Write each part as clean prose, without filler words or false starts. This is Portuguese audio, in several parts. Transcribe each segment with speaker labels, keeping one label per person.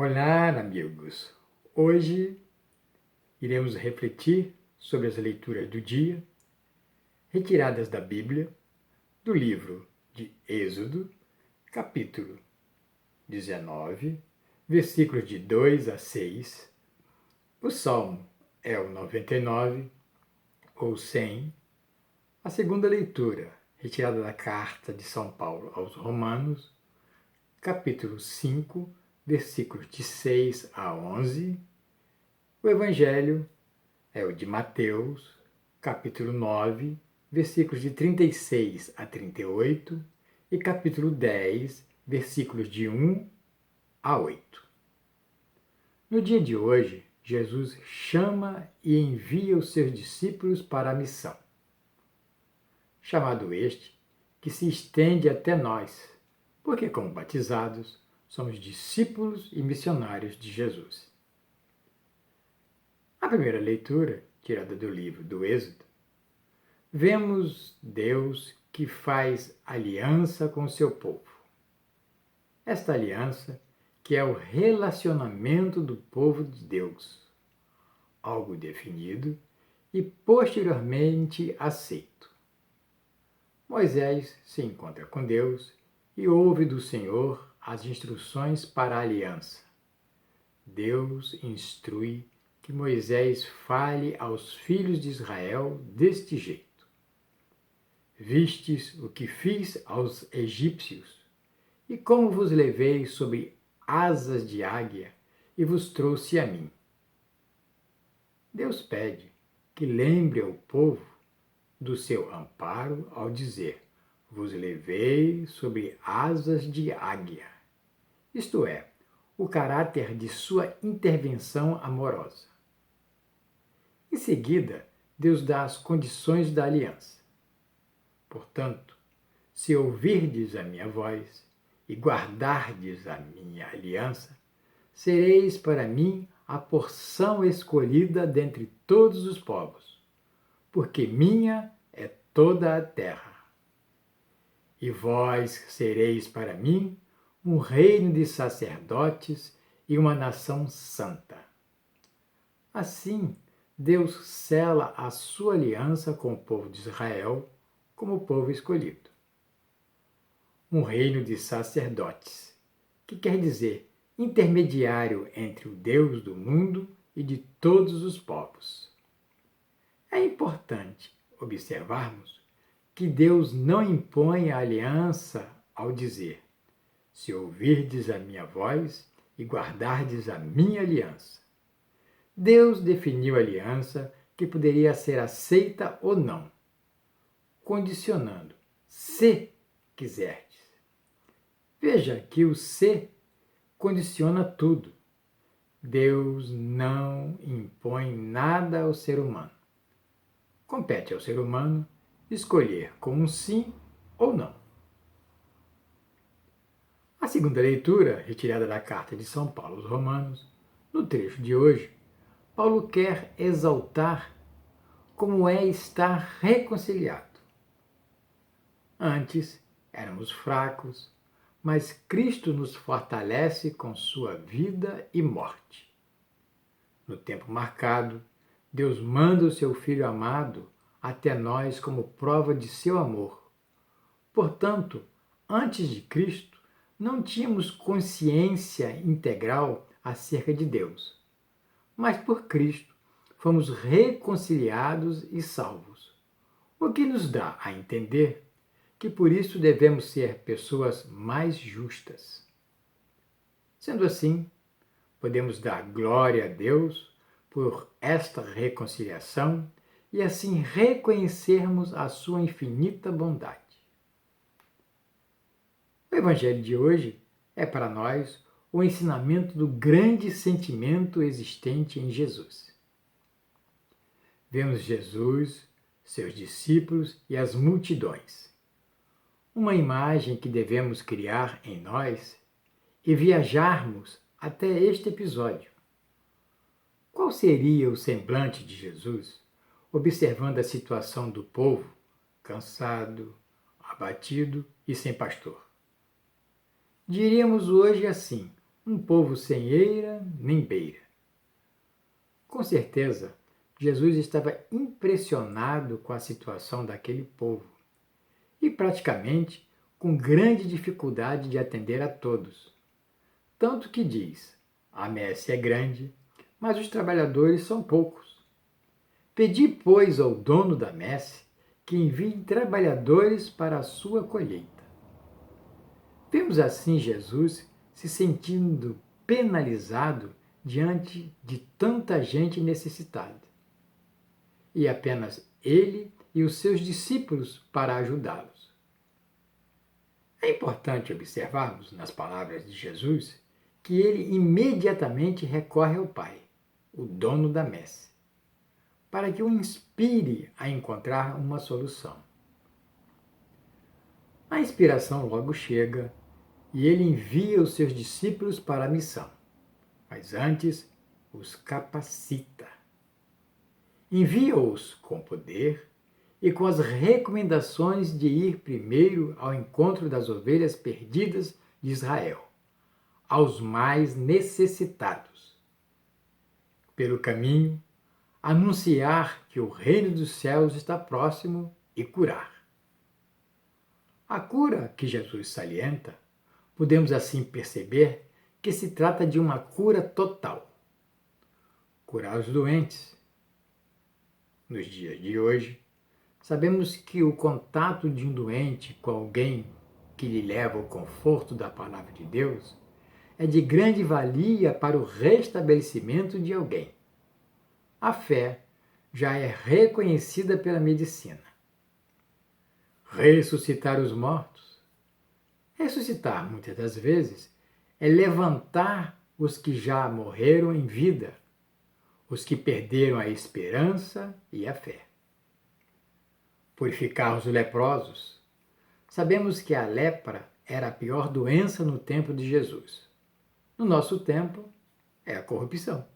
Speaker 1: Olá, amigos! Hoje iremos refletir sobre as leituras do dia, retiradas da Bíblia, do livro de Êxodo, capítulo 19, versículos de 2 a 6. O Salmo é o 99 ou 100. A segunda leitura, retirada da carta de São Paulo aos Romanos, capítulo 5, versículos de 6 a 11. O Evangelho é o de Mateus, capítulo 9, versículos de 36 a 38 e capítulo 10, versículos de 1 a 8. No dia de hoje, Jesus chama e envia os seus discípulos para a missão. Chamado este que se estende até nós, porque, como batizados, somos discípulos e missionários de Jesus. A primeira leitura, tirada do livro do Êxodo, vemos Deus que faz aliança com o seu povo. Esta aliança que é o relacionamento do povo de Deus, algo definido e posteriormente aceito. Moisés se encontra com Deus e ouve do Senhor as instruções para a aliança. Deus instrui que Moisés fale aos filhos de Israel deste jeito: Vistes o que fiz aos egípcios, e como vos levei sobre asas de águia e vos trouxe a mim. Deus pede que lembre ao povo do seu amparo ao dizer: vos levei sobre asas de águia, isto é, o caráter de sua intervenção amorosa. Em seguida, Deus dá as condições da aliança. Portanto, se ouvirdes a minha voz e guardardes a minha aliança, sereis para mim a porção escolhida dentre todos os povos, porque minha é toda a terra. E vós sereis para mim um reino de sacerdotes e uma nação santa. Assim, Deus sela a sua aliança com o povo de Israel como povo escolhido. Um reino de sacerdotes, que quer dizer intermediário entre o Deus do mundo e de todos os povos. É importante observarmos que Deus não impõe a aliança ao dizer: se ouvirdes a minha voz e guardardes a minha aliança. Deus definiu a aliança que poderia ser aceita ou não, condicionando: se quiserdes. Veja que o se condiciona tudo. Deus não impõe nada ao ser humano. Compete ao ser humano escolher com um sim ou não. A segunda leitura, retirada da carta de São Paulo aos Romanos, no trecho de hoje, Paulo quer exaltar como é estar reconciliado. Antes éramos fracos, mas Cristo nos fortalece com sua vida e morte. No tempo marcado, Deus manda o seu Filho amado até nós como prova de seu amor. Portanto, antes de Cristo, não tínhamos consciência integral acerca de Deus. Mas por Cristo, fomos reconciliados e salvos, o que nos dá a entender que por isso devemos ser pessoas mais justas. Sendo assim, podemos dar glória a Deus por esta reconciliação e assim reconhecermos a sua infinita bondade. O Evangelho de hoje é para nós o ensinamento do grande sentimento existente em Jesus. Vemos Jesus, seus discípulos e as multidões. Uma imagem que devemos criar em nós e viajarmos até este episódio. Qual seria o semblante de Jesus observando a situação do povo, cansado, abatido e sem pastor? Diríamos hoje assim: um povo sem eira nem beira. Com certeza, Jesus estava impressionado com a situação daquele povo e praticamente com grande dificuldade de atender a todos. Tanto que diz: a messe é grande, mas os trabalhadores são poucos. Pedi, pois, ao dono da messe que envie trabalhadores para a sua colheita. Vemos assim Jesus se sentindo penalizado diante de tanta gente necessitada. E apenas ele e os seus discípulos para ajudá-los. É importante observarmos nas palavras de Jesus que ele imediatamente recorre ao Pai, o dono da messe, para que o inspire a encontrar uma solução. A inspiração logo chega e ele envia os seus discípulos para a missão, mas antes os capacita. Envia-os com poder e com as recomendações de ir primeiro ao encontro das ovelhas perdidas de Israel, aos mais necessitados. Pelo caminho, anunciar que o reino dos céus está próximo e curar. A cura que Jesus salienta, podemos assim perceber que se trata de uma cura total. Curar os doentes. Nos dias de hoje, sabemos que o contato de um doente com alguém que lhe leva o conforto da palavra de Deus é de grande valia para o restabelecimento de alguém. A fé já é reconhecida pela medicina. Ressuscitar os mortos. Ressuscitar, muitas das vezes, é levantar os que já morreram em vida, os que perderam a esperança e a fé. Purificar os leprosos. Sabemos que a lepra era a pior doença no tempo de Jesus. No nosso tempo, é a corrupção.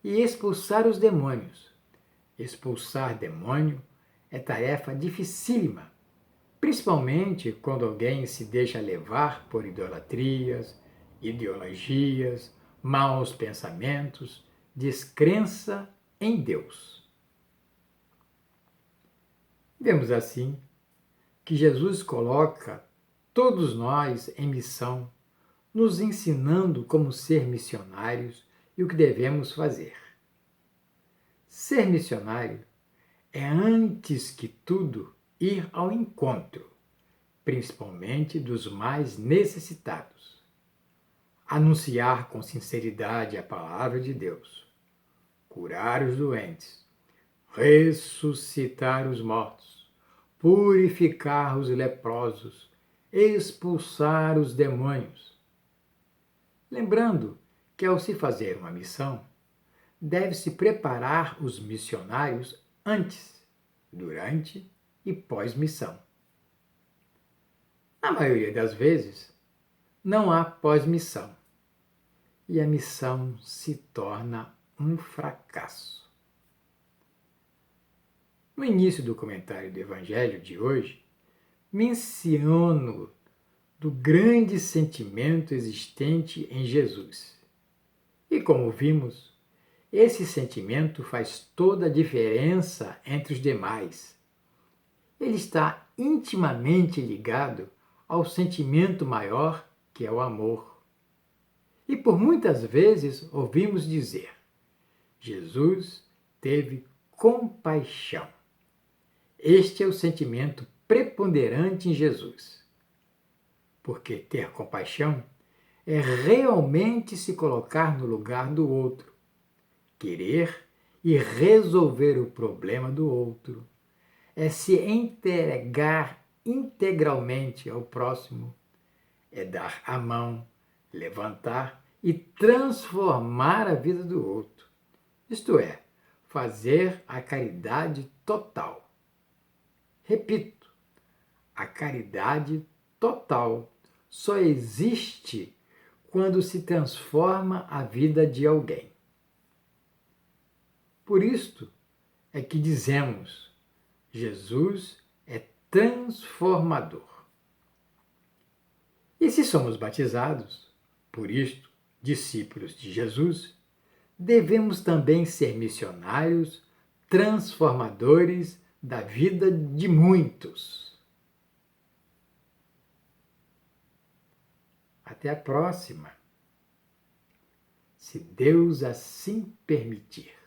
Speaker 1: E expulsar os demônios. Expulsar demônio é tarefa dificílima, principalmente quando alguém se deixa levar por idolatrias, ideologias, maus pensamentos, descrença em Deus. Vemos assim que Jesus coloca todos nós em missão, nos ensinando como ser missionários e o que devemos fazer. Ser missionário é, antes que tudo, ir ao encontro, principalmente dos mais necessitados. Anunciar com sinceridade a palavra de Deus, curar os doentes, ressuscitar os mortos, purificar os leprosos, expulsar os demônios. Lembrando que, ao se fazer uma missão, deve-se preparar os missionários antes, durante e pós-missão. Na maioria das vezes, não há pós-missão e a missão se torna um fracasso. No início do comentário do Evangelho de hoje, menciono do grande sentimento existente em Jesus. E como vimos, esse sentimento faz toda a diferença entre os demais. Ele está intimamente ligado ao sentimento maior, que é o amor. E por muitas vezes ouvimos dizer: Jesus teve compaixão. Este é o sentimento preponderante em Jesus. Porque ter compaixão é realmente se colocar no lugar do outro, querer e resolver o problema do outro, é se entregar integralmente ao próximo, é dar a mão, levantar e transformar a vida do outro. Isto é, fazer a caridade total. Repito, a caridade total só existe quando se transforma a vida de alguém. Por isto é que dizemos: Jesus é transformador. E se somos batizados, Por isto, discípulos de Jesus, devemos também ser missionários, transformadores da vida de muitos. Até a próxima, se Deus assim permitir.